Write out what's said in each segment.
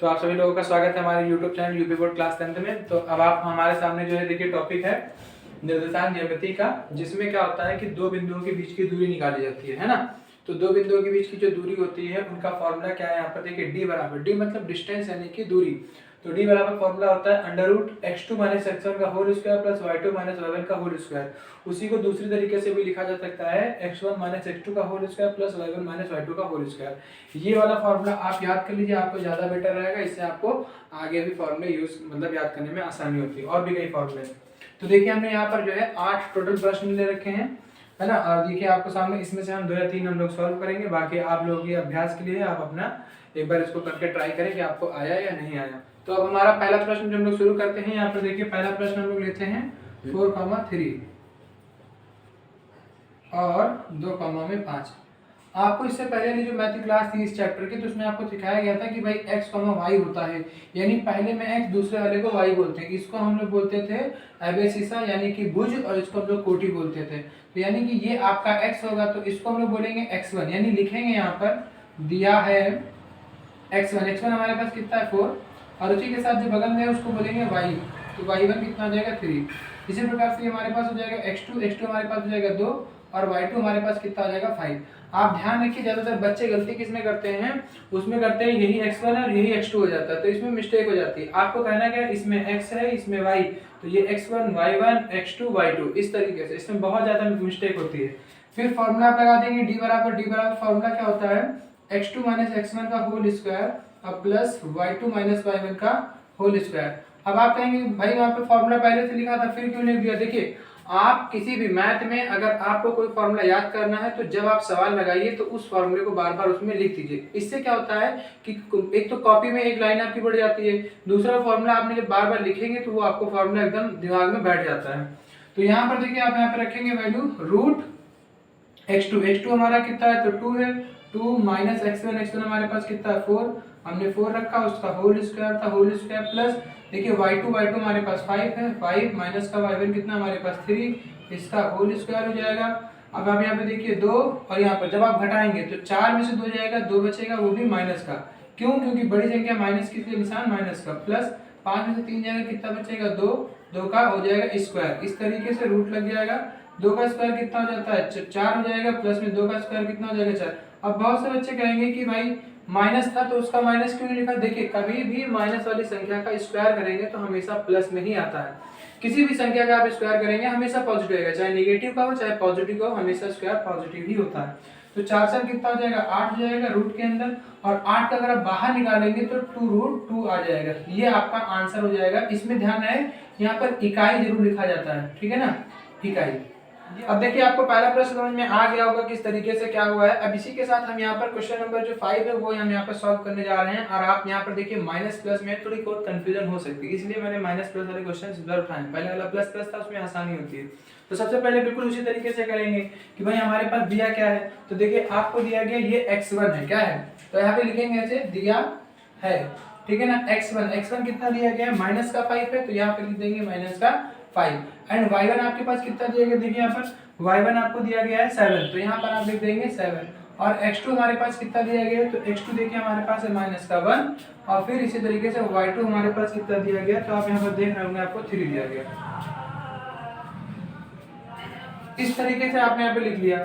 तो आप सभी लोगों का स्वागत है हमारे YouTube channel UP board class 10th में। तो अब आप हमारे सामने जो है देखिए टॉपिक है निर्देशांक ज्यामिति का, जिसमें क्या होता है कि दो बिंदुओं के बीच की दूरी निकाली जाती है ना। तो दो बिंदुओं के बीच की जो दूरी होती है उनका फॉर्मूला क्या है, यहाँ पर देखिए डी बराबर, डी मतलब डिस्टेंस यानी कि दूरी। तो डी बराबर फॉर्मूला होता है under root x2 minus x1 का whole square plus y2 minus y1 का होल स्क्वायर। उसी को दूसरी तरीके से भी लिखा जा सकता है x1 माइनस x2 का whole square plus y1 minus y2 का होल स्क्वायर। ये वाला फॉर्मूला आप याद कर लीजिए, आपको ज्यादा बेटर रहेगा, इससे आपको आगे भी फॉर्मूले यूज मतलब याद करने में आसानी होती है। और भी कई फॉर्मूले। तो देखिए हमने यहाँ पर जो है 8 टोटल प्रश्न ले रखे हैं, है ना। और देखिए आपको सामने इसमें से हम 2 या 3 हम लोग सॉल्व करेंगे, बाकी आप लोगों के अभ्यास के लिए आप अपना एक बार इसको करके ट्राई करें कि आपको आया या नहीं आया। तो अब हमारा पहला प्रश्न जो हम लोग शुरू करते हैं, यहाँ पर देखिए पहला प्रश्न हम लोग लेते हैं 4,3 और 2,5। आपको इससे पहले वाली जो मैथ की क्लास थी इस चैप्टर की, तो उसमें आपको सिखाया गया था कि भाई x, y होता है, यानी पहले में x दूसरे वाले को y बोलते हैं। इसको हम लोग बोलते थे एबेसिसा यानी कि भुज, और इसको हम लोग कोटि बोलते थे। तो यानी कि ये आपका x होगा, तो इसको हम लोग बोलेंगे x1, यानी लिखेंगे यहाँ पर दिया है x1 हमारे पास कितना है 4, और उसी के साथ जो बगल में है उसको बोलेंगे y, तो y1 कितना हो जाएगा 3। इसी प्रकार से हमारे पास हो जाएगा x2 हमारे पास हो जाएगा 2, और y2 हमारे पास कितना हो जाएगा 5। आप ध्यान रखिए, ज्यादातर बच्चे गलती किसमें करते हैं, उसमें करते हैं यही x1 है और यही x2 हो जाता है, तो इसमें मिस्टेक हो जाती है। आपको कहना क्या है, इसमें x है इसमें y, तो ये x1 y1 x2 y2 इस तरीके से, इसमें बहुत ज्यादा मिस्टेक होती है। फिर फॉर्मूला आप लगा देंगे डी बराबर फॉर्मूला क्या होता है x2 माइनस x1 का होल स्क्वायर और प्लस y2 माइनस y1 का होल स्क्वायर। अब आप कहेंगे भाई वहाँ पे फॉर्मूला पहले से लिखा था फिर क्यों लिख दिया। देखिए आप किसी भी मैथ में अगर आपको कोई फॉर्मूला याद करना है तो जब आप सवाल लगाइए तो उस फॉर्मूले को बार बार उसमें लिख दीजिए। इससे क्या होता है कि एक तो कॉपी में एक लाइन आपकी बढ़ जाती है, दूसरा फॉर्मूला आपने जब बार बार लिखेंगे तो वो आपको फॉर्मूला एकदम दिमाग में बैठ जाता है। तो यहाँ पर देखिए आप यहाँ पे रखेंगे वैल्यू रूट x2 हमारा कितना है, तो 2 है, 2 माइनस x1 हमारे पास कितना है 4, हमने 4 रखा, उसका होल स्क्वायर था, होल स्क्वायर प्लस देखिए y2 हमारे पास 5 है, 5 माइनस का y1 कितना हमारे पास 3, इसका होल स्क्वायर हो जाएगा। अब आप यहाँ पे देखिए 2, और यहाँ पर जब आप घटाएंगे तो 4 में से 2 जाएगा, 2 बचेगा, वो भी माइनस का। क्यों? क्योंकि बड़ी संख्या माइनस की निशान माइनस का, प्लस 5 में से 3 जाएगा, कितना बचेगा 2, 2 का हो जाएगा स्क्वायर। इस तरीके से रूट लग जाएगा, 2 का स्क्वायर कितना हो जाता है 4 हो जाएगा, प्लस में 2 का स्क्वायर कितना हो जाएगा 4। अब बहुत से बच्चे कहेंगे कि भाई माइनस था तो उसका माइनस क्यों नहीं लिखा। देखिए कभी भी माइनस वाली संख्या का स्क्वायर करेंगे तो हमेशा प्लस में ही आता है। किसी भी संख्या का आप स्क्वायर करेंगे हमेशा पॉजिटिव आएगा, चाहे नेगेटिव का हो चाहे पॉजिटिव का हो, हमेशा स्क्वायर पॉजिटिव ही होता है। तो 4 से कितना हो जाएगा 8 हो जाएगा रूट के अंदर, और 8 का अगर आप बाहर निकालेंगे तो 2√2 आ जाएगा। ये आपका आंसर हो जाएगा। इसमें ध्यान है यहाँ पर इकाई जरूर लिखा जाता है, ठीक है ना, इकाई। अब देखिए आपको पहला प्रश्न समझ में आ गया होगा किस तरीके से क्या हुआ है। अब इसी के साथ हम यहाँ पर क्वेश्चन नंबर जो 5 है वो हम यहाँ पर सॉल्व करने जा रहे हैं। और आप यहाँ पर देखिए माइनस प्लस में थोड़ी बहुत कंफ्यूजन हो सकती है, इसलिए मैंने माइनस प्लस वाले क्वेश्चन इस बार उठाए। पहले वाला प्लस प्लस था, उसमें आसानी होती है। तो सबसे पहले बिल्कुल उसी तरीके से करेंगे कि भाई हमारे पास दिया क्या है। तो देखिए आपको दिया गया ये x1 है, क्या है, तो यहाँ पे लिखेंगे ऐसे दिया है, ठीक है ना। x1 कितना दिया गया है माइनस का 5 है, तो यहाँ पे लिख देंगे माइनस का 5। एंड y1 आपके पास कितना दिया गया, देखिए यहाँ पर y1 आपको दिया गया है 7, तो यहाँ पर आप लिख देंगे 7। और x2 हमारे पास कितना दिया गया है, तो x2 देखिए हमारे पास है माइनस का 1, और फिर इसी तरीके से y2 हमारे पास कितना दिया गया, तो आप यहाँ पर देख रहे होंगे आपको 3 दिया गया। इस तरीके से आपने यहाँ पे लिख लिया।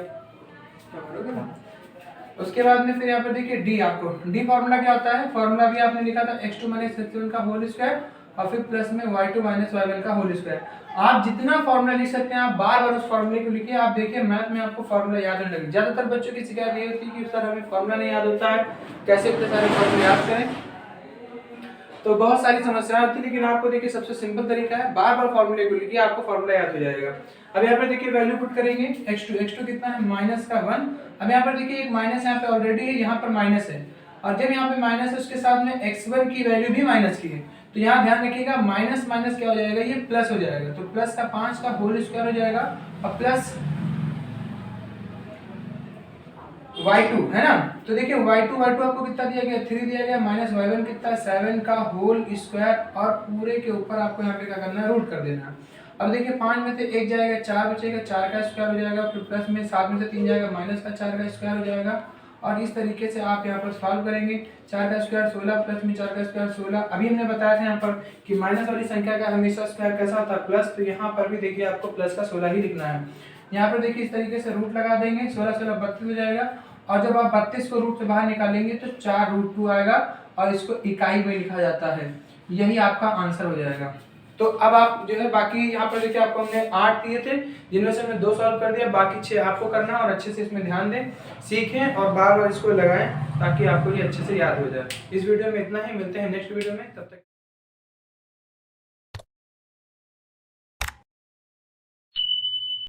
उसके बाद में फिर यहाँ पर देखिए डी, आपको डी फॉर्मूला क्या होता है, फॉर्मूला भी आपने लिखा था x2 माइनस x1 का होल स्क्वायर और फिर प्लस में y2 माइनस y1 का होल स्क्वायर। आप जितना फॉर्मूला लिख सकते हैं आप बार बार उस फॉर्मूले को लिखिए। आप देखिए मैथ में आपको फॉर्मूला याद रहने लगे। ज्यादातर बच्चों की शिकायत ये होती है कि सर हमें फॉर्मूला नहीं याद होता है, कैसे इतने सारे फॉर्मूले याद करें, तो बहुत सारी समस्याएं होती है। लेकिन आपको देखिए सबसे सिंपल तरीका है, बार बार फॉर्मूले को लिखिए, आपको फॉर्मूला याद हो जाएगा। अब यहाँ पर देखिए वैल्यू पुट करेंगे x2 कितना है माइनस का 1। अब यहाँ पर देखिए एक माइनस यहाँ पे ऑलरेडी है, यहाँ पर माइनस है, और जब यहाँ पे माइनस है उसके साथ में x1 की वैल्यू भी माइनस की है, तो यहाँ ध्यान रखिएगा माइनस माइनस क्या हो जाएगा, ये प्लस हो जाएगा। तो प्लस का 5 का होल स्क्वायर हो जाएगा, और प्लस y2 है ना। तो देखिए y2 आपको कितना दिया गया 3 दिया गया, माइनस y1 कितना है 7 का होल स्क्वायर, और पूरे के ऊपर आपको यहाँ पे क्या करना है रूट कर देना है। अब देखिए 5 में से 1 जाएगा, 4 बचेगा, 4 का स्क्वायर हो जाएगा, फिर प्लस में 7 में से 3 जाएगा, माइनस का 4 का स्क्वायर हो जाएगा, और इस तरीके से आप यहाँ पर सॉल्व करेंगे। 4 का स्क्वायर 16 प्लस में 4 का स्क्वायर 16। अभी हमने बताया था यहाँ पर कि माइनस वाली संख्या का हमेशा स्क्वायर कैसा होता है प्लस, तो यहाँ पर भी देखिए आपको प्लस का 16 ही लिखना है। यहाँ पर देखिए इस तरीके से रूट लगा देंगे, 16 16 32 हो जाएगा। और जब आप 32 को रूट से बाहर निकालेंगे तो 4√2 आएगा और इसको इकाई में लिखा जाता है। यही आपका आंसर हो जाएगा। तो अब आप जो है बाकी यहाँ पर देखिए आपको हमने 8 दिए थे, जिनमें से हमने 2 सॉल्व कर दिया, बाकी 6 आपको करना और अच्छे से इसमें ध्यान दें, सीखें और बार बार इसको लगाएं ताकि आपको ये अच्छे से याद हो जाए। इस वीडियो में इतना ही, मिलते हैं नेक्स्ट वीडियो में, तब तक।